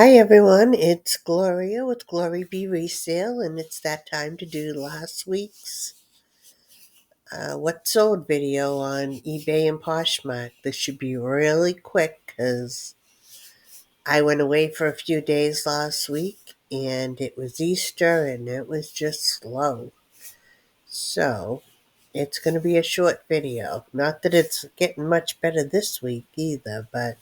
Hi everyone, it's Gloria with Glory Be Resale, and it's that time to do last week's What Sold video on eBay and Poshmark. This should be really quick because I went away for a few days last week and it was Easter and it was just slow. So it's going to be a short video. Not that it's getting much better this week either, but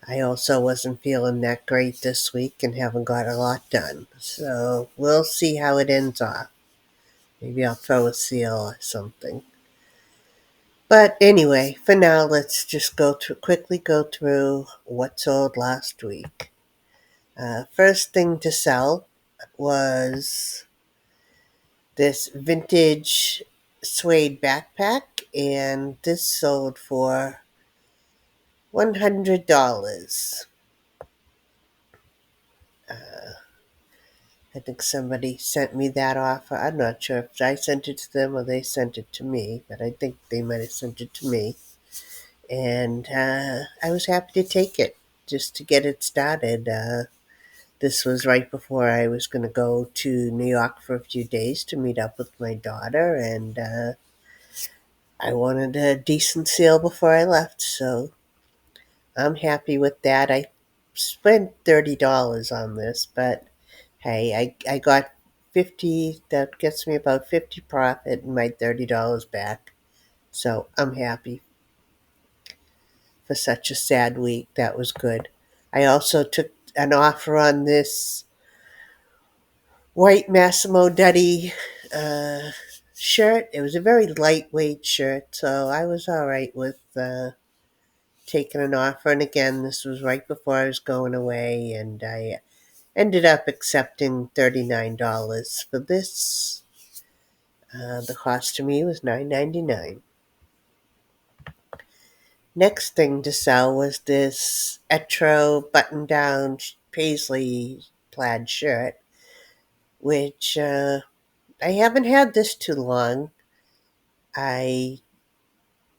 I also wasn't feeling that great this week and haven't got a lot done. So we'll see how it ends off. Maybe I'll throw a seal or something. But anyway, for now, let's just quickly go through what sold last week. First thing to sell was this vintage suede backpack, and this sold for $100. I think somebody sent me that offer. I'm not sure if I sent it to them or they sent it to me, but I think they might have sent it to me. And I was happy to take it just to get it started. This was right before I was going to go to New York for a few days to meet up with my daughter, and I wanted a decent sale before I left, so I'm happy with that. I spent $30 on this, but hey, I got 50, that gets me about 50 profit and my $30 back. So I'm happy for such a sad week. That was good. I also took an offer on this white Massimo Dutti uh, shirt. It was a very lightweight shirt, so I was all right with taking an offer. And again, this was right before I was going away, and I ended up accepting $39 for this. The cost to me was $9.99. Next thing to sell was this Etro button-down paisley plaid shirt, which I haven't had this too long. I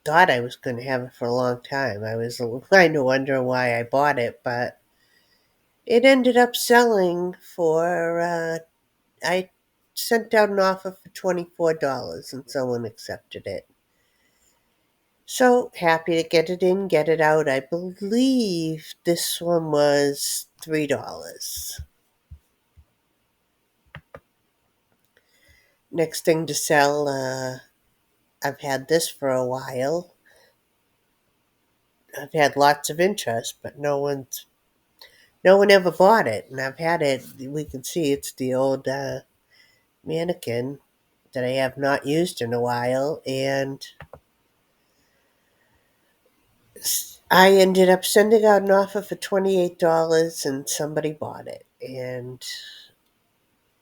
thought I was going to have it for a long time. I was kind of wondering why I bought it, but it ended up selling for, I sent out an offer for $24 and someone accepted it. So happy to get it in, get it out. I believe this one was $3. Next thing to sell, I've had this for a while. I've had lots of interest, but no one ever bought it. And I've had it. We can see it's the old mannequin that I have not used in a while, and I ended up sending out an offer for $28, and somebody bought it, and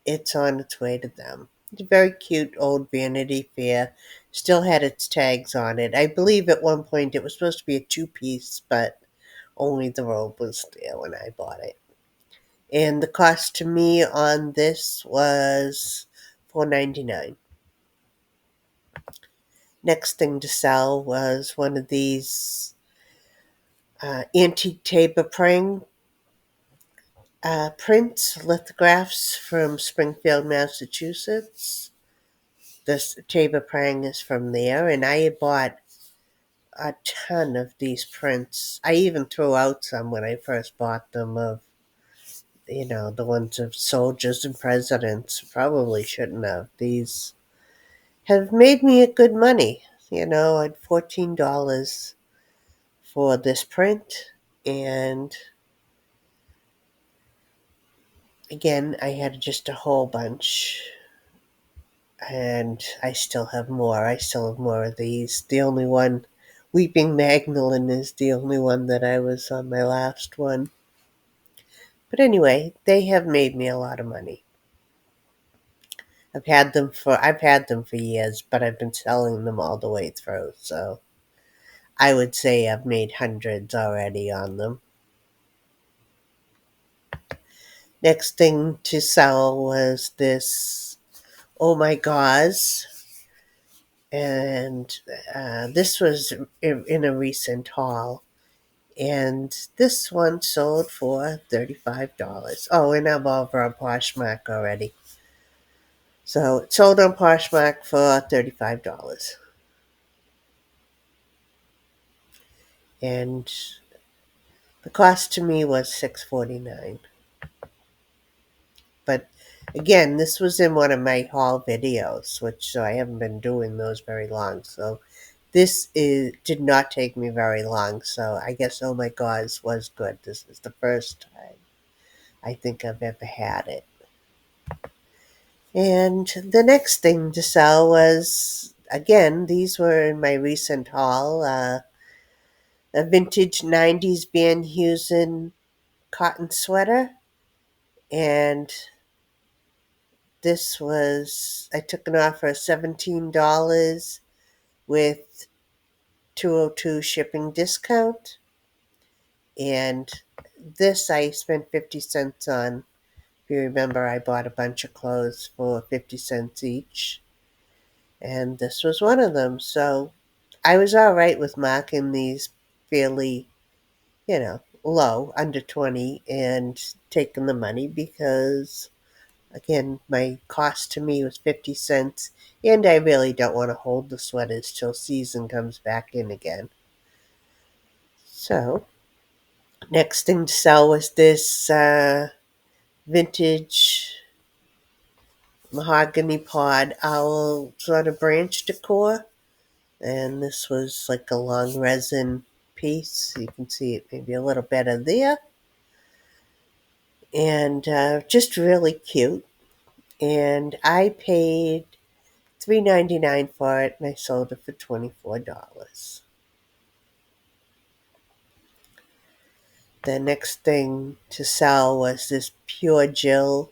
it's on its way to them. It's a very cute old Vanity Fair. Still had its tags on it. I believe at one point it was supposed to be a two-piece, but only the robe was there when I bought it. And the cost to me on this was $4.99. Next thing to sell was one of these antique table praying prints, lithographs from Springfield, Massachusetts. This table praying is from there, and I had bought a ton of these prints. I even threw out some when I first bought them of, the ones of soldiers and presidents. Probably shouldn't have. These have made me a good money. At $14 for this print, and again, I had just a whole bunch, and I still have more. I still have more of these. The only one, Weeping Magdalene, is the only one that I was on my last one. But anyway, they have made me a lot of money. I've had them for years, but I've been selling them all the way through, so I would say I've made hundreds already on them. Next thing to sell was this Oh My Gauze, and this was in a recent haul, And this one sold for $35. Oh, and I'm over on Poshmark already. So it sold on Poshmark for $35. And the cost to me was $6.49. But again, this was in one of my haul videos, which so I haven't been doing those very long. So this is did not take me very long. So I guess oh my god was good. This is the first time I think I've ever had it. And the next thing to sell was again, these were in my recent haul, a vintage 90s Van Heusen cotton sweater. And this was, I took an offer of $17 with 202 shipping discount. And this I spent 50 cents on. If you remember, I bought a bunch of clothes for 50 cents each. And this was one of them. So I was all right with marking these fairly, low, under 20, and taking the money because, again, my cost to me was 50 cents, and I really don't want to hold the sweaters till season comes back in again. So, next thing to sell was this vintage mahogany pod owl sort of branch decor. And this was like a long resin piece. You can see it maybe a little better there. And just really cute. And I paid $3.99 for it, and I sold it for $24. The next thing to sell was this pure Jill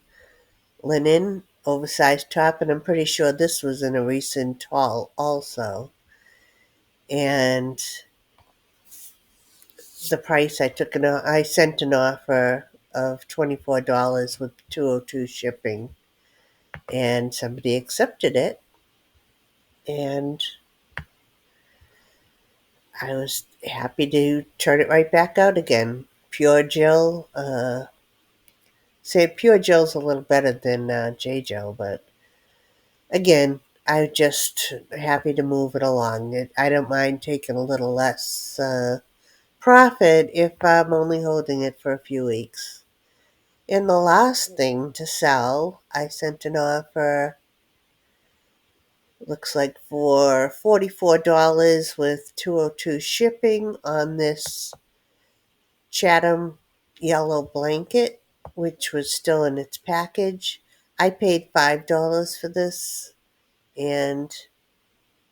linen oversized top, and I'm pretty sure this was in a recent haul also. And the price I sent an offer of $24 with 202 shipping, and somebody accepted it, and I was happy to turn it right back out again. Pure Jill, say Pure Jill's a little better than J Jill, but again, I'm just happy to move it along. I don't mind taking a little less profit if I'm only holding it for a few weeks. And the last thing to sell, I sent an offer, looks like for $44 with 202 shipping on this Chatham yellow blanket, which was still in its package. I paid $5 for this, and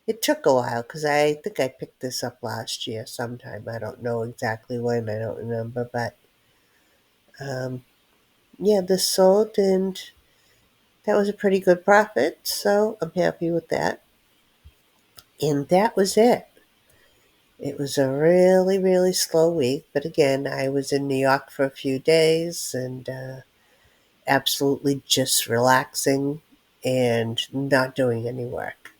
it took a while because I think I picked this up last year sometime. I don't know exactly when, I don't remember, but um, yeah, this sold, and that was a pretty good profit, so I'm happy with that. And that was it. It was a really, really slow week, but again, I was in New York for a few days and absolutely just relaxing and not doing any work.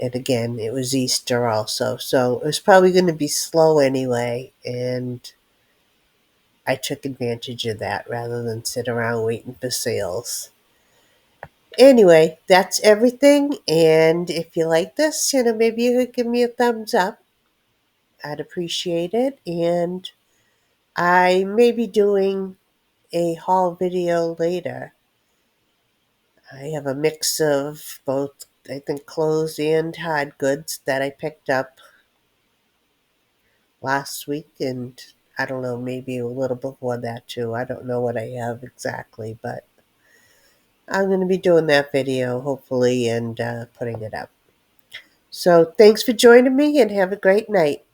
And again, it was Easter also, so it was probably going to be slow anyway, and I took advantage of that rather than sit around waiting for sales. Anyway, that's everything. And if you like this, maybe you could give me a thumbs up. I'd appreciate it. And I may be doing a haul video later. I have a mix of both, I think, clothes and hard goods that I picked up last week. And I don't know, maybe a little before that too. I don't know what I have exactly, but I'm going to be doing that video hopefully and putting it up. So thanks for joining me and have a great night.